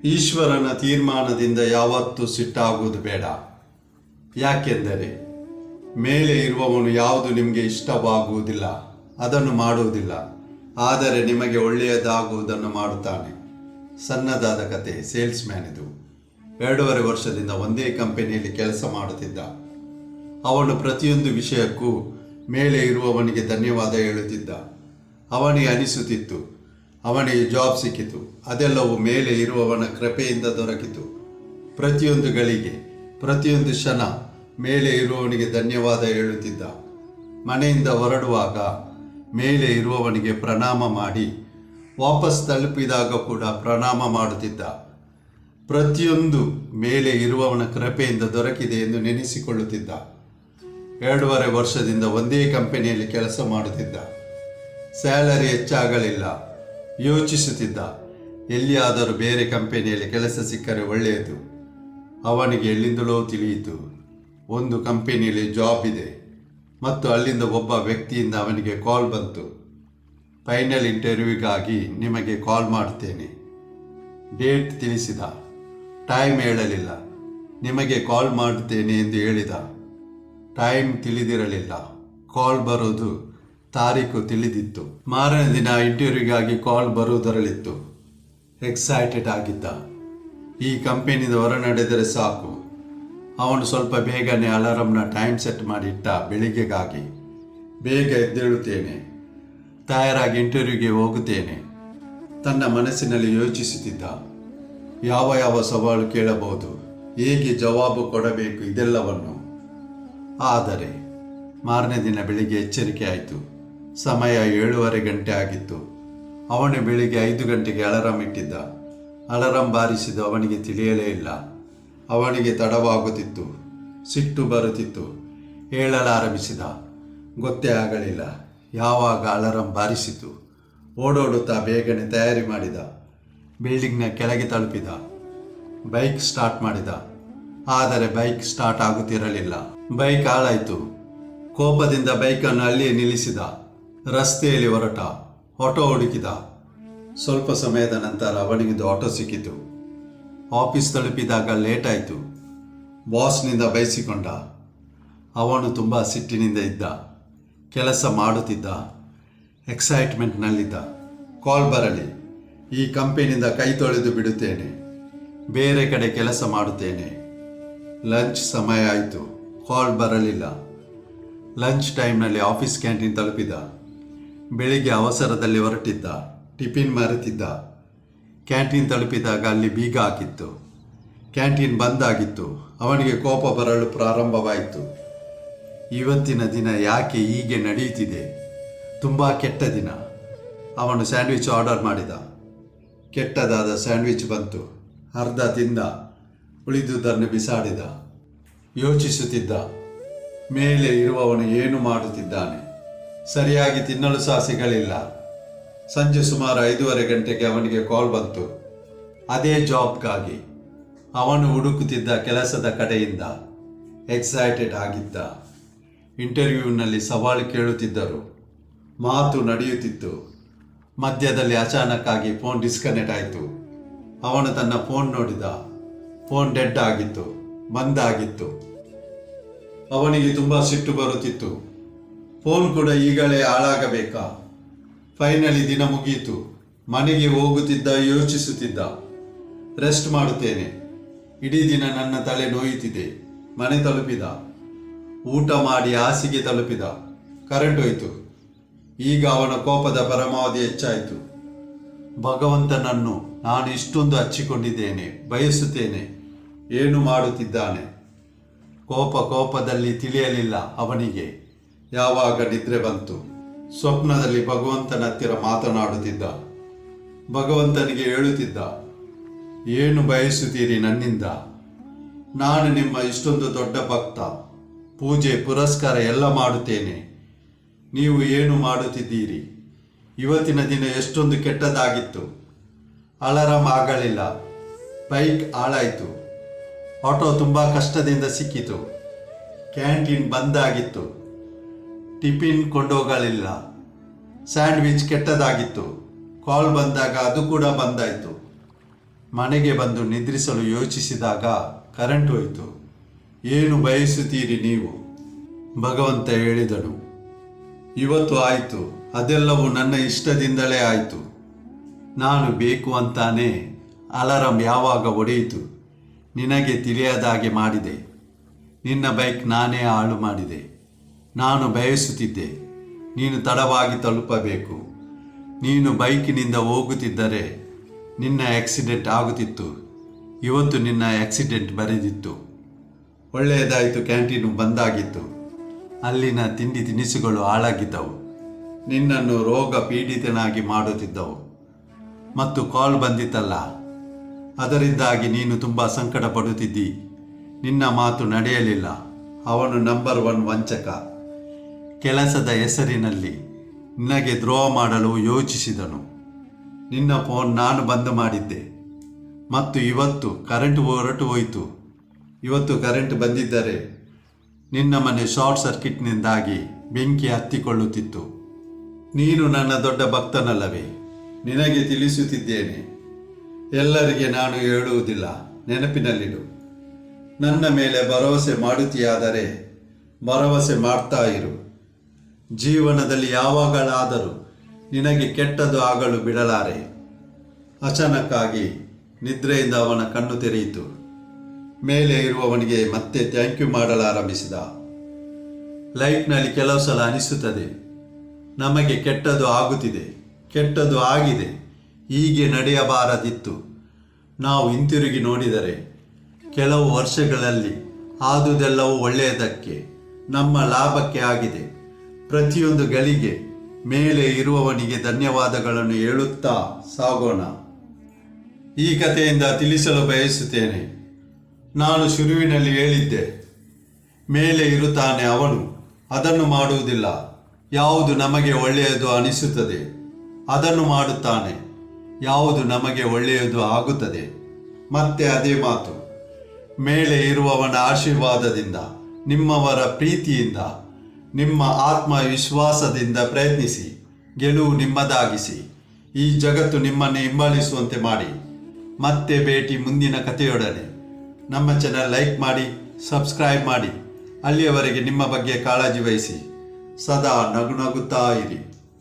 ಈಶ್ವರನ ತೀರ್ಮಾನದಿಂದ ಯಾವತ್ತೂ ಸಿಟ್ಟಾಗುವುದು ಬೇಡ. ಯಾಕೆಂದರೆ ಮೇಲೆ ಇರುವವನು ಯಾವುದು ನಿಮಗೆ ಇಷ್ಟವಾಗುವುದಿಲ್ಲ ಅದನ್ನು ಮಾಡುವುದಿಲ್ಲ, ಆದರೆ ನಿಮಗೆ ಒಳ್ಳೆಯದಾಗುವುದನ್ನು ಮಾಡುತ್ತಾನೆ. ಸಣ್ಣದಾದ ಕತೆ. ಸೇಲ್ಸ್ ಮ್ಯಾನ್ ಇದು. 2.5 ವರ್ಷದಿಂದ ಒಂದೇ ಕಂಪನಿಯಲ್ಲಿ ಕೆಲಸ ಮಾಡುತ್ತಿದ್ದ. ಅವನು ಪ್ರತಿಯೊಂದು ವಿಷಯಕ್ಕೂ ಮೇಲೆ ಇರುವವನಿಗೆ ಧನ್ಯವಾದ ಹೇಳುತ್ತಿದ್ದ. ಅವನಿಗೆ ಅನಿಸುತ್ತಿತ್ತು ಅವನಿಗೆ ಜಾಬ್ ಸಿಕ್ಕಿತು, ಅದೆಲ್ಲವೂ ಮೇಲೆ ಇರುವವನ ಕೃಪೆಯಿಂದ ದೊರಕಿತು. ಪ್ರತಿಯೊಂದು ಗಳಿಗೆ, ಪ್ರತಿಯೊಂದು ಕ್ಷಣ ಮೇಲೆ ಇರುವವನಿಗೆ ಧನ್ಯವಾದ ಹೇಳುತ್ತಿದ್ದ. ಮನೆಯಿಂದ ಹೊರಡುವಾಗ ಮೇಲೆ ಇರುವವನಿಗೆ ಪ್ರಣಾಮ ಮಾಡಿ ವಾಪಸ್ ತಲುಪಿದಾಗ ಕೂಡ ಪ್ರಣಾಮ ಮಾಡುತ್ತಿದ್ದ. ಪ್ರತಿಯೊಂದು ಮೇಲೆ ಇರುವವನ ಕೃಪೆಯಿಂದ ದೊರಕಿದೆ ಎಂದು ನೆನೆಸಿಕೊಳ್ಳುತ್ತಿದ್ದ. 2.5 ವರ್ಷದಿಂದ ಒಂದೇ ಕಂಪನಿಯಲ್ಲಿ ಕೆಲಸ ಮಾಡುತ್ತಿದ್ದ. ಸ್ಯಾಲರಿ ಹೆಚ್ಚಾಗಲಿಲ್ಲ. ಯೋಚಿಸುತ್ತಿದ್ದ, ಎಲ್ಲಿಯಾದರೂ ಬೇರೆ ಕಂಪನಿಯಲ್ಲಿ ಕೆಲಸ ಸಿಕ್ಕರೆ ಒಳ್ಳೆಯದು. ಅವನಿಗೆ ಎಲ್ಲಿಂದಲೋ ತಿಳಿಯಿತು ಒಂದು ಕಂಪನಿಯಲ್ಲಿ ಜಾಬ್ ಇದೆ ಮತ್ತು ಅಲ್ಲಿಂದ ಒಬ್ಬ ವ್ಯಕ್ತಿಯಿಂದ ಅವನಿಗೆ ಕಾಲ್ ಬಂತು. ಫೈನಲ್ ಇಂಟರ್ವ್ಯೂಗಾಗಿ ನಿಮಗೆ ಕಾಲ್ ಮಾಡುತ್ತೇನೆ. ಡೇಟ್ ತಿಳಿಸಿದ, ಟೈಮ್ ಹೇಳಲಿಲ್ಲ. ನಿಮಗೆ ಕಾಲ್ ಮಾಡುತ್ತೇನೆ ಎಂದು ಹೇಳಿದ. ಟೈಮ್ ತಿಳಿದಿರಲಿಲ್ಲ, ಕಾಲ್ ಬರೋದು ತಾರೀಕು ತಿಳಿದಿತ್ತು. ಮಾರನೇ ದಿನ ಇಂಟರ್ವ್ಯೂಗಾಗಿ ಕಾಲ್ ಬರುವುದರಲ್ಲಿತ್ತು. ಎಕ್ಸೈಟೆಡ್ ಆಗಿದ್ದ. ಈ ಕಂಪನಿಯಿಂದ ಹೊರ ನಡೆದರೆ ಸಾಕು. ಅವನು ಸ್ವಲ್ಪ ಬೇಗನೆ ಅಲಾರಂನ ಟೈಮ್ ಸೆಟ್ ಮಾಡಿಟ್ಟ. ಬೆಳಿಗ್ಗೆಗಾಗಿ ಬೇಗ ಎದ್ದೇಳುತ್ತೇನೆ, ತಯಾರಾಗಿ ಇಂಟರ್ವ್ಯೂಗೆ ಹೋಗುತ್ತೇನೆ. ತನ್ನ ಮನಸ್ಸಿನಲ್ಲಿ ಯೋಚಿಸುತ್ತಿದ್ದ, ಯಾವ ಸವಾಲು ಕೇಳಬಹುದು, ಹೇಗೆ ಜವಾಬು ಕೊಡಬೇಕು, ಇದೆಲ್ಲವನ್ನು. ಆದರೆ ಮಾರನೇ ದಿನ ಬೆಳಿಗ್ಗೆ ಎಚ್ಚರಿಕೆ ಆಯಿತು. ಸಮಯ 7:30 ಗಂಟೆ ಆಗಿತ್ತು. ಅವನು ಬೆಳಿಗ್ಗೆ 5 ಗಂಟೆಗೆ ಅಲಾರಾಂ ಇಟ್ಟಿದ್ದ. ಅಲಾರಾಂ ಬಾರಿಸಿದ್ದು ಅವನಿಗೆ ತಿಳಿಯಲೇ ಇಲ್ಲ. ಅವನಿಗೆ ತಡವಾಗುತ್ತಿತ್ತು, ಸಿಟ್ಟು ಬರುತ್ತಿತ್ತು. ಹೇಳಲಾರಂಭಿಸಿದ, ಗೊತ್ತೇ ಆಗಲಿಲ್ಲ ಯಾವಾಗ ಅಲಾರಾಂ ಬಾರಿಸಿತು. ಓಡೋಡುತ್ತಾ ಬೇಗನೆ ತಯಾರಿ ಮಾಡಿದ. ಬಿಲ್ಡಿಂಗ್ನ ಕೆಳಗೆ ತಲುಪಿದ. ಬೈಕ್ ಸ್ಟಾರ್ಟ್ ಮಾಡಿದ, ಆದರೆ ಬೈಕ್ ಸ್ಟಾರ್ಟ್ ಆಗುತ್ತಿರಲಿಲ್ಲ. ಬೈಕ್ ಹಾಳಾಯಿತು. ಕೋಪದಿಂದ ಬೈಕನ್ನು ಅಲ್ಲಿಯೇ ನಿಲ್ಲಿಸಿದ. ರಸ್ತೆಯಲ್ಲಿ ಹೊರಟ. ಆಟೋ ಹುಡುಕಿದ. ಸ್ವಲ್ಪ ಸಮಯದ ನಂತರ ಅವನಿಗೊಂದು ಆಟೋ ಸಿಕ್ಕಿತು. ಆಫೀಸ್ ತಲುಪಿದಾಗ ಲೇಟ್ ಆಯಿತು. ಬಾಸ್ನಿಂದ ಬೈಸಿಕೊಂಡ. ಅವನು ತುಂಬ ಸಿಟ್ಟಿನಿಂದ ಇದ್ದ. ಕೆಲಸ ಮಾಡುತ್ತಿದ್ದ. ಎಕ್ಸೈಟ್ಮೆಂಟ್ನಲ್ಲಿದ್ದ. ಕಾಲ್ ಬರಲಿ, ಈ ಕಂಪನಿಯಿಂದ ಕೈ ತೊಳೆದು ಬಿಡುತ್ತೇನೆ, ಬೇರೆ ಕಡೆ ಕೆಲಸ ಮಾಡುತ್ತೇನೆ. ಲಂಚ್ ಸಮಯ ಆಯಿತು. ಕಾಲ್ ಬರಲಿಲ್ಲ. ಲಂಚ್ ಟೈಮ್ನಲ್ಲಿ ಆಫೀಸ್ ಕ್ಯಾಂಟೀನ್ ತಲುಪಿದ. ಬೆಳಿಗ್ಗೆ ಅವಸರದಲ್ಲಿ ಹೊರಟಿದ್ದ. ಟಿಫಿನ್ ಮರೆತಿದ್ದ. ಕ್ಯಾಂಟೀನ್ ತಲುಪಿದಾಗ ಅಲ್ಲಿ ಬೀಗ ಹಾಕಿತ್ತು. ಕ್ಯಾಂಟೀನ್ ಬಂದಾಗಿತ್ತು. ಅವನಿಗೆ ಕೋಪ ಬರಲು ಪ್ರಾರಂಭವಾಯಿತು. ಇವತ್ತಿನ ದಿನ ಯಾಕೆ ಹೀಗೆ ನಡೆಯುತ್ತಿದೆ? ತುಂಬ ಕೆಟ್ಟ ದಿನ. ಅವನು ಸ್ಯಾಂಡ್ವಿಚ್ ಆರ್ಡರ್ ಮಾಡಿದ. ಕೆಟ್ಟದಾದ ಸ್ಯಾಂಡ್ವಿಚ್ ಬಂತು. ಅರ್ಧ ತಿಂದ, ಉಳಿದುದನ್ನು ಬಿಸಾಡಿದ. ಯೋಚಿಸುತ್ತಿದ್ದ, ಮೇಲೆ ಇರುವವನು ಏನು ಮಾಡುತ್ತಿದ್ದಾನೆ? ಸರಿಯಾಗಿ ತಿನ್ನಲು ಸಹ ಸಿಗಲಿಲ್ಲ. ಸಂಜೆ ಸುಮಾರು 5:30 ಗಂಟೆಗೆ ಅವನಿಗೆ ಕಾಲ್ ಬಂತು. ಅದೇ ಜಾಬ್ಗಾಗಿ. ಅವನು ಹುಡುಕುತ್ತಿದ್ದ ಕೆಲಸದ ಕಡೆಯಿಂದ. ಎಕ್ಸೈಟೆಡ್ ಆಗಿದ್ದ. ಇಂಟರ್ವ್ಯೂನಲ್ಲಿ ಸವಾಲು ಕೇಳುತ್ತಿದ್ದರು. ಮಾತು ನಡೆಯುತ್ತಿತ್ತು. ಮಧ್ಯದಲ್ಲಿ ಅಚಾನಕ್ಕಾಗಿ ಫೋನ್ ಡಿಸ್ಕನೆಕ್ಟ್ ಆಯಿತು. ಅವನು ತನ್ನ ಫೋನ್ ನೋಡಿದ. ಫೋನ್ ಡೆಡ್ ಆಗಿತ್ತು, ಬಂದಾಗಿತ್ತು. ಅವನಿಗೆ ತುಂಬ ಸಿಟ್ಟು ಬರುತ್ತಿತ್ತು. ಫೋನ್ ಕೂಡ ಈಗಲೇ ಹಾಳಾಗಬೇಕಾ? ಫೈನಲಿ ದಿನ ಮುಗಿಯಿತು. ಮನೆಗೆ ಹೋಗುತ್ತಿದ್ದ. ಯೋಚಿಸುತ್ತಿದ್ದ, ರೆಸ್ಟ್ ಮಾಡುತ್ತೇನೆ, ಇಡೀ ದಿನ ನನ್ನ ತಲೆ ನೋಯುತ್ತಿದೆ. ಮನೆ ತಲುಪಿದ. ಊಟ ಮಾಡಿ ಹಾಸಿಗೆ ತಲುಪಿದ. ಕರೆಂಟ್ ಹೋಯಿತು. ಈಗ ಅವನ ಕೋಪದ ಪರಮಾವಧಿ ಹೆಚ್ಚಾಯಿತು. ಭಗವಂತನನ್ನು ನಾನು ಇಷ್ಟೊಂದು ಹಚ್ಚಿಕೊಂಡಿದ್ದೇನೆ, ಬಯಸುತ್ತೇನೆ, ಏನು ಮಾಡುತ್ತಿದ್ದಾನೆ? ಕೋಪದಲ್ಲಿ ತಿಳಿಯಲಿಲ್ಲ ಅವನಿಗೆ. ಯಾವಾಗ ನಿದ್ರೆ ಬಂತು. ಸ್ವಪ್ನದಲ್ಲಿ ಭಗವಂತನ ಹತ್ತಿರ ಮಾತನಾಡುತ್ತಿದ್ದ. ಭಗವಂತನಿಗೆ ಹೇಳುತ್ತಿದ್ದ, ಏನು ಬಯಸುತ್ತೀರಿ ನನ್ನಿಂದ? ನಾನು ನಿಮ್ಮ ಇಷ್ಟೊಂದು ದೊಡ್ಡ ಭಕ್ತ. ಪೂಜೆ ಪುರಸ್ಕಾರ ಎಲ್ಲ ಮಾಡುತ್ತೇನೆ. ನೀವು ಏನು ಮಾಡುತ್ತಿದ್ದೀರಿ? ಇವತ್ತಿನ ದಿನ ಎಷ್ಟೊಂದು ಕೆಟ್ಟದಾಗಿತ್ತು. ಅಲಾರಾಂ ಆಗಲಿಲ್ಲ. ಬೈಕ್ ಹಾಳಾಯಿತು. ಆಟೋ ತುಂಬ ಕಷ್ಟದಿಂದ ಸಿಕ್ಕಿತು. ಕ್ಯಾಂಟೀನ್ ಬಂದಾಗಿತ್ತು. ಟಿಫಿನ್ ಕೊಂಡೋಗಲಿಲ್ಲ. ಸ್ಯಾಂಡ್ವಿಚ್ ಕೆಟ್ಟದಾಗಿತ್ತು. ಕಾಲ್ ಬಂದಾಗ ಅದು ಕೂಡ ಬಂದಾಯಿತು. ಮನೆಗೆ ಬಂದು ನಿದ್ರಿಸಲು ಯೋಚಿಸಿದಾಗ ಕರೆಂಟ್ ಹೋಯಿತು. ಏನು ಬಯಸುತ್ತೀರಿ ನೀವು? ಭಗವಂತ ಹೇಳಿದನು, ಇವತ್ತು ಆಯಿತು, ಅದೆಲ್ಲವೂ ನನ್ನ ಇಷ್ಟದಿಂದಲೇ ಆಯಿತು. ನಾನು ಬೇಕು ಅಂತಾನೆ ಅಲಾರಂ ಯಾವಾಗ ಹೊಡೆಯಿತು ನಿನಗೆ ತಿಳಿಯದಾಗೆ ಮಾಡಿದೆ. ನಿನ್ನ ಬೈಕ್ ನಾನೇ ಹಾಳು ಮಾಡಿದೆ. ನಾನು ಬಯಸುತ್ತಿದ್ದೆ ನೀನು ತಡವಾಗಿ ತಲುಪಬೇಕು. ನೀನು ಬೈಕಿನಿಂದ ಹೋಗುತ್ತಿದ್ದರೆ ನಿನ್ನ ಆಕ್ಸಿಡೆಂಟ್ ಆಗುತ್ತಿತ್ತು. ಇವತ್ತು ನಿನ್ನ ಆಕ್ಸಿಡೆಂಟ್ ಬರೆದಿತ್ತು. ಒಳ್ಳೆಯದಾಯಿತು, ಕ್ಯಾಂಟೀನು ಬಂದಾಗಿತ್ತು. ಅಲ್ಲಿನ ತಿಂಡಿ ತಿನಿಸುಗಳು ಹಾಳಾಗಿದ್ದವು. ನಿನ್ನನ್ನು ರೋಗ ಪೀಡಿತನಾಗಿ ಮಾಡುತ್ತಿದ್ದವು. ಮತ್ತು ಕಾಲ್ ಬಂದಿತ್ತಲ್ಲ, ಅದರಿಂದಾಗಿ ನೀನು ತುಂಬ ಸಂಕಟ ಪಡುತ್ತಿದ್ದಿ. ನಿನ್ನ ಮಾತು ನಡೆಯಲಿಲ್ಲ. ಅವನು ನಂಬರ್ 1 ವಂಚಕ. ಕೆಲಸದ ಹೆಸರಿನಲ್ಲಿ ನಿನಗೆ ದ್ರೋಹ ಮಾಡಲು ಯೋಚಿಸಿದನು. ನಿನ್ನ ಫೋನ್ ನಾನು ಬಂದ್ ಮಾಡಿದ್ದೆ. ಮತ್ತು ಇವತ್ತು ಕರೆಂಟ್ ಹೊರಟು ಹೋಯಿತು. ಇವತ್ತು ಕರೆಂಟ್ ಬಂದಿದ್ದರೆ ನಿನ್ನ ಮನೆ ಶಾರ್ಟ್ ಸರ್ಕ್ಯೂಟ್ನಿಂದಾಗಿ ಬೆಂಕಿ ಹತ್ತಿಕೊಳ್ಳುತ್ತಿತ್ತು. ನೀನು ನನ್ನ ದೊಡ್ಡ ಭಕ್ತನಲ್ಲವೇ? ನಿನಗೆ ತಿಳಿಸುತ್ತಿದ್ದೇನೆ. ಎಲ್ಲರಿಗೆ ನಾನು ಹೇಳುವುದಿಲ್ಲ, ನೆನಪಿನಲ್ಲಿಡು. ನನ್ನ ಮೇಲೆ ಭರವಸೆ ಮಾಡುತ್ತೀಯಾದರೆ ಭರವಸೆ ಮಾಡ್ತಾ ಇರು. ಜೀವನದಲ್ಲಿ ಯಾವಾಗಲಾದರೂ ನಿನಗೆ ಕೆಟ್ಟದ್ದು ಆಗಲು ಬಿಡಲಾರೆ. ಅಚಾನಕ್ಕಾಗಿ ನಿದ್ರೆಯಿಂದ ಅವನ ಕಣ್ಣು ತೆರೆಯಿತು. ಮೇಲೆ ಇರುವವನಿಗೆ ಮತ್ತೆ ಥ್ಯಾಂಕ್ ಯು ಮಾಡಲಾರಂಭಿಸಿದ. ಲೈಫ್ನಲ್ಲಿ ಕೆಲವು ಸಲ ಅನಿಸುತ್ತದೆ, ನಮಗೆ ಕೆಟ್ಟದ್ದು ಆಗುತ್ತಿದೆ, ಕೆಟ್ಟದ್ದು ಆಗಿದೆ, ಹೀಗೆ ನಡೆಯಬಾರದಿತ್ತು. ನಾವು ಹಿಂತಿರುಗಿ ನೋಡಿದರೆ ಕೆಲವು ವರ್ಷಗಳಲ್ಲಿ ಆದುದೆಲ್ಲವೂ ಒಳ್ಳೆಯದಕ್ಕೆ, ನಮ್ಮ ಲಾಭಕ್ಕೆ ಆಗಿದೆ. ಪ್ರತಿಯೊಂದು ಗಳಿಗೆ ಮೇಲೆ ಇರುವವನಿಗೆ ಧನ್ಯವಾದಗಳನ್ನು ಹೇಳುತ್ತಾ ಸಾಗೋಣ. ಈ ಕಥೆಯಿಂದ ತಿಳಿಸಲು ಬಯಸುತ್ತೇನೆ. ನಾನು ಶುರುವಿನಲ್ಲಿ ಹೇಳಿದ್ದೆ, ಮೇಲೆ ಇರುತ್ತಾನೆ ಅವನು, ಅದನ್ನು ಮಾಡುವುದಿಲ್ಲ. ಯಾವುದು ನಮಗೆ ಒಳ್ಳೆಯದು ಅನಿಸುತ್ತದೆ ಅದನ್ನು ಮಾಡುತ್ತಾನೆ. ಯಾವುದು ನಮಗೆ ಒಳ್ಳೆಯದು ಆಗುತ್ತದೆ. ಮತ್ತೆ ಅದೇ ಮಾತು, ಮೇಲೆ ಇರುವವನ ಆಶೀರ್ವಾದದಿಂದ, ನಿಮ್ಮವರ ಪ್ರೀತಿಯಿಂದ, ನಿಮ್ಮ ಆತ್ಮವಿಶ್ವಾಸದಿಂದ ಪ್ರಯತ್ನಿಸಿ. ಗೆಲುವು ನಿಮ್ಮದಾಗಿಸಿ. ಈ ಜಗತ್ತು ನಿಮ್ಮನ್ನು ಹಿಂಬಾಲಿಸುವಂತೆ ಮಾಡಿ. ಮತ್ತೆ ಭೇಟಿ ಮುಂದಿನ ಕಥೆಯೊಡನೆ. ನಮ್ಮ ಚಾನೆಲ್ ಲೈಕ್ ಮಾಡಿ, ಸಬ್ಸ್ಕ್ರೈಬ್ ಮಾಡಿ. ಅಲ್ಲಿಯವರೆಗೆ ನಿಮ್ಮ ಬಗ್ಗೆ ಕಾಳಜಿ ವಹಿಸಿ. ಸದಾ ನಗುನಗುತ್ತಾ ಇರಿ.